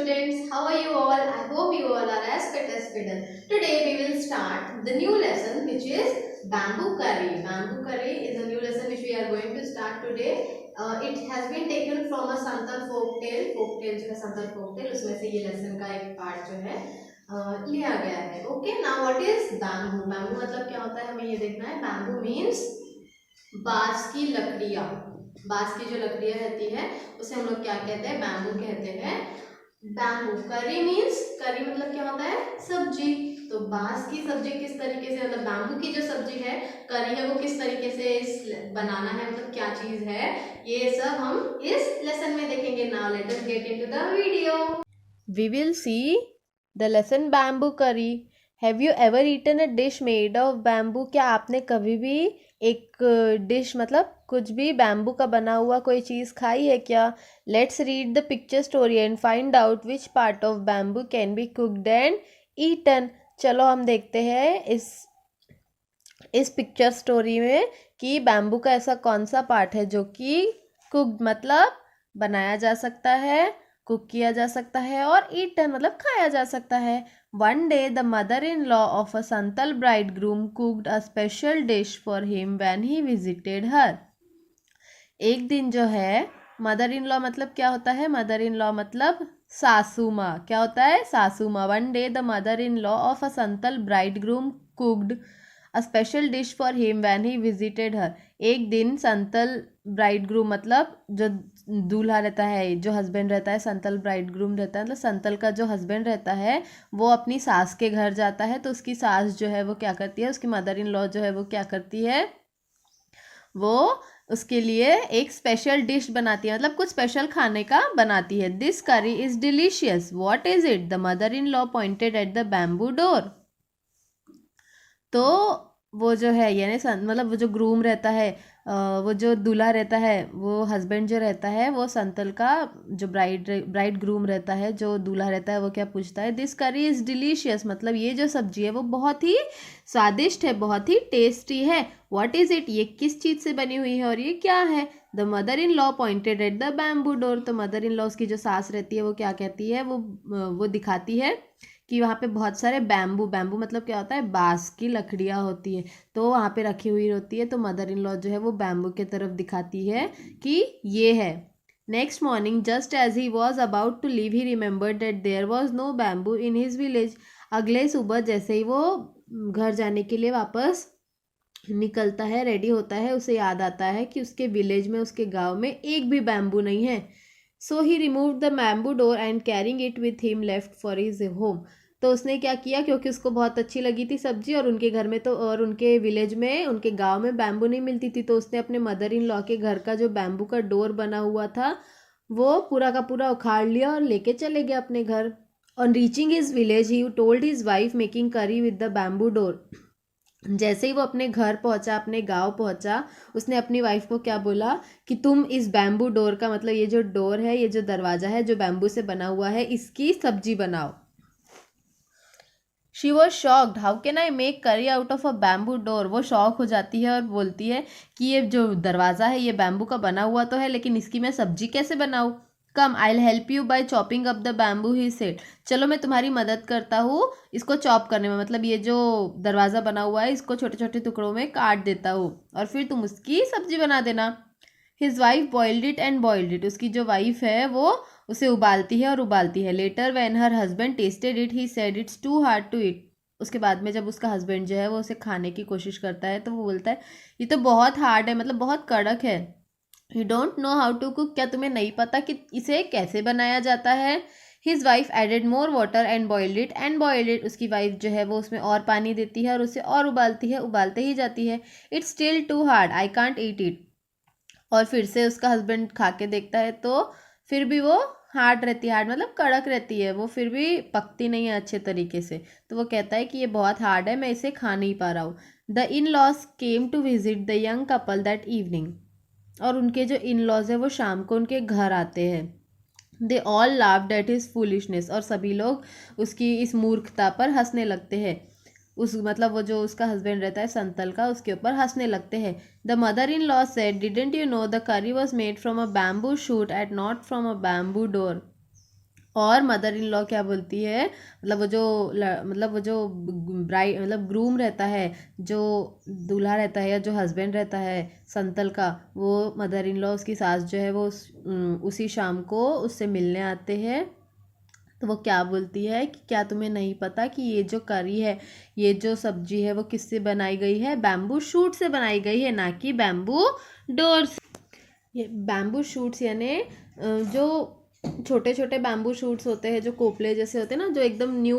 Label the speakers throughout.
Speaker 1: students, how are you all? I hope you all are as fit as fiddle. Today we will start the new lesson which is bamboo curry. Bamboo curry is a new lesson which we are going to start today. It has been taken from a Santal folk tale जो है Santal folk tale उसमें से ये lesson का एक part जो है लिया गया है. Okay, now what is bamboo? Bamboo मतलब क्या होता है हमें ये देखना है. Bamboo means बांस की लकड़ियाँ. बांस की जो लकड़ियाँ रहती है उसे हम लोग क्या कहते हैं? बैम्बू कहते हैं. बैम्बू. करी मीन्स, करी मतलब क्या होता है? सब्जी. तो बांस की सब्जी किस तरीके से, मतलब बैम्बू की जो सब्जी है, करी है, वो किस तरीके से बनाना है, मतलब क्या चीज है, ये सब हम इस लेसन में देखेंगे. Now let us get into the video.
Speaker 2: We will see the lesson bamboo curry. Have you ever eaten a dish made of bamboo? क्या आपने कभी भी एक डिश मतलब कुछ भी बैम्बू का बना हुआ कोई चीज़ खाई है क्या? Let's read the picture story and find out which part of bamboo can be cooked and eaten. चलो हम देखते हैं इस पिक्चर स्टोरी में कि बैम्बू का ऐसा कौन सा पार्ट है जो कि कुकड मतलब बनाया जा सकता है, कुक किया जा सकता है, और ईटन मतलब खाया जा सकता है. One day the mother in law of a Santal bridegroom cooked a special dish for him when he visited her. एक दिन जो है, मदर इन लॉ मतलब क्या होता है? मदर इन लॉ मतलब सासू माँ. क्या होता है? सासू माँ. One day the mother in law of a Santal bridegroom cooked a special dish for him when he visited her. एक दिन संतल ब्राइड ग्रूम मतलब जो दूल्हा रहता है, जो हस्बैंड रहता है, संतल ब्राइड ग्रूम रहता है, मतलब संतल का जो हस्बैंड रहता है वो अपनी सास के घर जाता है. तो उसकी सास जो है वो क्या करती है, उसकी मदर इन लॉ जो है वो क्या करती है, वो उसके लिए एक स्पेशल डिश बनाती है, मतलब कुछ स्पेशल खाने का बनाती है. दिस करी is delicious. What is it? The mother in law pointed at the bamboo door. तो वो जो है यानी मतलब वो जो ग्रूम रहता है, वो जो दूल्हा रहता है, वो हस्बैंड जो रहता है, वो संतल का जो ब्राइड ग्रूम रहता है, जो दूल्हा रहता है, वो क्या पूछता है? दिस करी इज़ डिलीशियस. मतलब ये जो सब्जी है वो बहुत ही स्वादिष्ट है, बहुत ही टेस्टी है. What is it? ये किस चीज़ से बनी हुई है और ये क्या है? The mother in law pointed at the bamboo door. तो मदर इन लॉ उसकी जो सास रहती है वो क्या कहती है, वो दिखाती है कि वहाँ पे बहुत सारे बैम्बू मतलब क्या होता है? बांस की लकड़ियाँ होती है, तो वहाँ पे रखी हुई होती है. तो मदर इन लॉ जो है वो बैम्बू के तरफ दिखाती है कि ये है. Next morning just as he was about to leave he remembered that there was no bamboo in his village. अगले सुबह जैसे ही वो घर जाने के लिए वापस निकलता है, रेडी होता है, उसे याद आता है कि उसके विलेज में, उसके गाँव में एक भी बैम्बू नहीं है. So he remove the bamboo door and carrying it with him left for his home. तो उसने क्या किया, क्योंकि उसको बहुत अच्छी लगी थी सब्जी, और उनके घर में तो, और उनके विलेज में, उनके गांव में बैम्बू नहीं मिलती थी, तो उसने अपने मदर इन लॉ के घर का जो बैम्बू का डोर बना हुआ था वो पूरा का पूरा उखाड़ लिया और लेके चले गया अपने घर. On reaching his village he told his wife making करी विद द बैम्बू डोर. जैसे ही वो अपने घर पहुंचा, अपने गांव पहुंचा, उसने अपनी वाइफ को क्या बोला कि तुम इस बैम्बू डोर का, मतलब ये जो डोर है, ये जो दरवाज़ा है जो बैम्बू से बना हुआ है, इसकी सब्जी बनाओ. She was shocked. How can I make curry out of a bamboo door. वो शॉक हो जाती है और बोलती है कि ये जो दरवाज़ा है ये बैम्बू का बना हुआ तो है, लेकिन इसकी मैं सब्जी कैसे बनाऊँ? Come I will help you by chopping up the bamboo he said. चलो मैं तुम्हारी मदद करता हूँ इसको चॉप करने में, मतलब ये जो दरवाज़ा बना हुआ है इसको छोटे छोटे टुकड़ों में काट देता हूँ और फिर तुम उसकी सब्जी बना देना. His wife boiled it and boiled it. उसकी जो वाइफ है वो उसे उबालती है और उबालती है. Later when her husband tasted it he said it's too hard to eat. उसके बाद में जब उसका हस्बैंड जो है वो उसे खाने की कोशिश करता है तो वो बोलता है ये तो बहुत हार्ड है, मतलब बहुत कड़क है. You don't know how to cook. क्या तुम्हें नहीं पता कि इसे कैसे बनाया जाता है? His wife added more water and boiled it and boiled it. उसकी वाइफ जो है वो उसमें और पानी देती है और उसे और उबालती है, उबालते ही जाती है. It's still too hard, I can't eat it. और फिर से उसका हस्बैंड खा के देखता है तो फिर भी वो हार्ड रहती है. हार्ड मतलब कड़क रहती है, वो फिर भी पकती नहीं है अच्छे तरीके से. तो वो कहता है कि ये बहुत हार्ड है, मैं इसे खा नहीं पा रहा हूँ. The in laws came to visit the young couple that evening. और उनके जो इन लॉज है वो शाम को उनके घर आते हैं. They all laughed at his foolishness. और सभी लोग उसकी इस मूर्खता पर हंसने लगते हैं. उस मतलब वो जो उसका हस्बैंड रहता है संतल का, उसके ऊपर हंसने लगते हैं. The mother in law said didn't you know the करी was made from a bamboo shoot at not from a bamboo door. और मदर इन लॉ क्या बोलती है, मतलब वो जो ब्राइड मतलब ग्रूम रहता है, जो दूल्हा रहता है या जो हस्बैंड रहता है संतल का, वो मदर इन लॉ उसकी सास जो है वो उसी शाम को उससे मिलने आते हैं। तो वो क्या बोलती है कि क्या तुम्हें नहीं पता कि ये जो करी है, ये जो सब्जी है वो किससे बनाई गई है, बैम्बू शूट से बनाई गई है, ना कि बैम्बू डोर से। ये बैम्बू शूट्स यानी जो छोटे छोटे बैम्बू शूट्स होते हैं, जो कोपले जैसे होते हैं ना, जो एकदम न्यू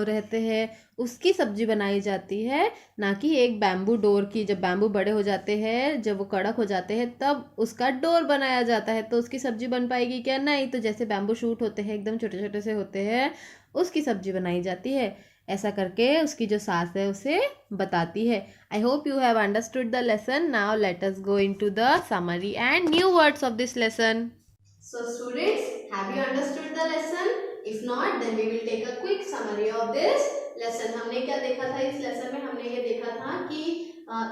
Speaker 2: रहते हैं, उसकी सब्जी बनाई जाती है, ना कि एक बैम्बू डोर की। जब बैम्बू बड़े हो जाते हैं, जब वो कड़क हो जाते हैं, तब उसका डोर बनाया जाता है। तो उसकी सब्जी बन पाएगी क्या? नहीं। तो जैसे बैम्बू शूट होते हैं एकदम छोटे छोटे से होते हैं, उसकी सब्जी बनाई जाती है। ऐसा करके उसकी जो सास है उसे बताती है। I hope you have understood the lesson. Now let us go into the summary and new words of this lesson.
Speaker 1: So students, have you understood the lesson? If not, then we will take a quick summary of this lesson. हमने क्या देखा था इस lesson में? हमने ये देखा था कि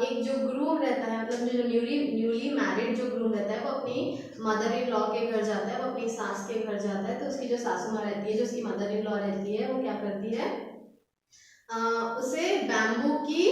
Speaker 1: एक जो ग्रूम रहता है, मतलब जो न्यूली मैरिड जो ग्रूम रहता है, वो अपनी मदर इन लॉ के घर जाता है, वो अपनी सास के घर जाता है। तो उसकी जो सासू माँ रहती है, जो उसकी मदर इन लॉ रहती है, वो क्या करती है, उसे बैम्बू की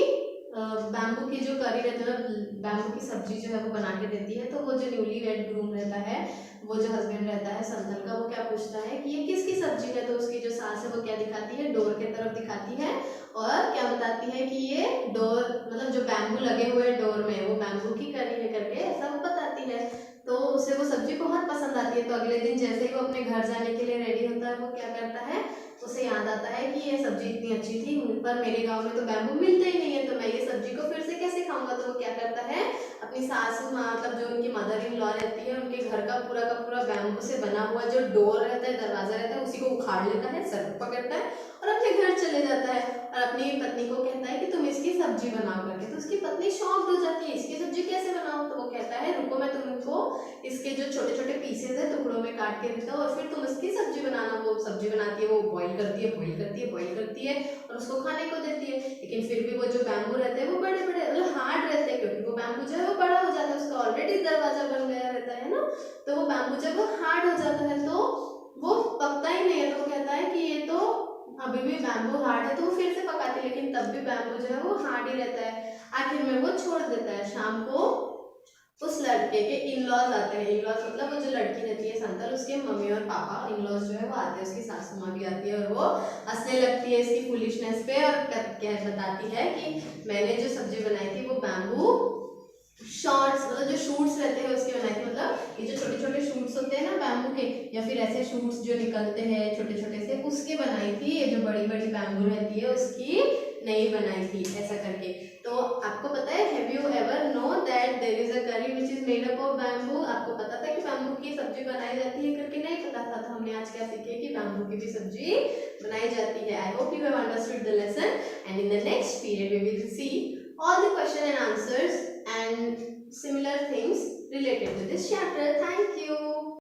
Speaker 1: जो करी रहती है, बैम्बू की सब्जी जो है वो बना के देती है। तो वो जो न्यूली वेड ग्रूम रहता है, वो जो हस्बैंड रहता है संतल का, वो क्या पूछता है कि ये किसकी सब्जी है। तो उसकी जो सास है वो क्या दिखाती है, डोर के तरफ दिखाती है, और क्या बताती है कि ये डोर मतलब जो बैम्बू लगे हुए डोर में, वो बैम्बू की करी है करके ऐसा वो बताती है। तो उसे वो सब्जी बहुत पसंद आती है। तो अगले दिन जैसे ही वो अपने घर जाने के लिए रेडी होता है, वो क्या करता है, उसे याद आता है कि ये सब्जी इतनी अच्छी थी, पर मेरे गांव में तो बैम्बू मिलते ही नहीं है, तो मैं ये सब्जी को फिर से कैसे खाऊंगा। तो वो क्या करता है, अपनी सासू माँ मतलब जो उनकी मदर इन लॉ रहती है, उनके घर का पूरा बैम्बू से बना हुआ जो डोर रहता है, दरवाजा रहता है, उसी को उखाड़ लेता है, सर पर पकड़ता है और अपने घर चले जाता है, और अपनी पत्नी को कहता है कि तुम इसकी सब्जी बनाओ करके। तो उसकी पत्नी शॉक्ड हो जाती है, इसकी सब्जी कैसे बनाओ। तो वो कहता है रुको, मैं तुमको इसके जो छोटे छोटे पीसेज है टुकड़ों में काट के देता हूँ, और फिर तुम इसकी सब्जी बनाना। वो सब्जी बनाती है, वो बॉईल करती है और उसको खाने को देती है। लेकिन फिर भी वो जो बैम्बू रहते हैं वो बड़े बड़े मतलब हार्ड रहते हैं, क्योंकि वो बैम्बू जो है वो बड़ा हो जाता है, उसका ऑलरेडी दरवाजा बन गया रहता है ना। तो वो बैम्बू जब वो हार्ड हो जाता है तो वो पकता ही नहीं है। तो वो कहता है कि ये तो अभी भी बैम्बू हार्ड है, तो वो फिर से पकाती है, लेकिन तब भी बैम्बू जो है वो हार्ड ही रहता है। आखिर में वो छोड़ देता है। शाम को उस लड़के के इन लॉज आते हैं। इन लॉज मतलब वो जो लड़की रहती है संतल, उसके मम्मी और पापा इन लॉज जो है वो आते हैं, उसकी सासू माँ भी आती है, और वो हंसने लगती है इसकी फुलिशनेस पे, और क्या बताती है कि मैंने जो सब्जी बनाई थी वो बैम्बू शॉर्ट्स मतलब जो शूट्स रहते हैं उसके बनाई थी। मतलब ये जो छोटे छोटे शूट्स होते हैं ना बैम्बू के, या फिर ऐसे शूट्स जो निकलते हैं छोटे छोटे से, उसके बनाई थी। ये जो बड़ी बड़ी बैम्बू रहती है उसकी नहीं बनाई थी, ऐसा करके। तो आपको पता है, have you ever know that there is a curry which is made up of bamboo. आपको पता था कि बैम्बू की सब्जी बनाई जाती है करके? नहीं पता था। तो हमने आज क्या सीखे कि बैम्बू की भी सब्जी बनाई जाती है। I hope you have understood the lesson, and in the next period we will see all the question and answers and similar things related to this chapter. Thank you.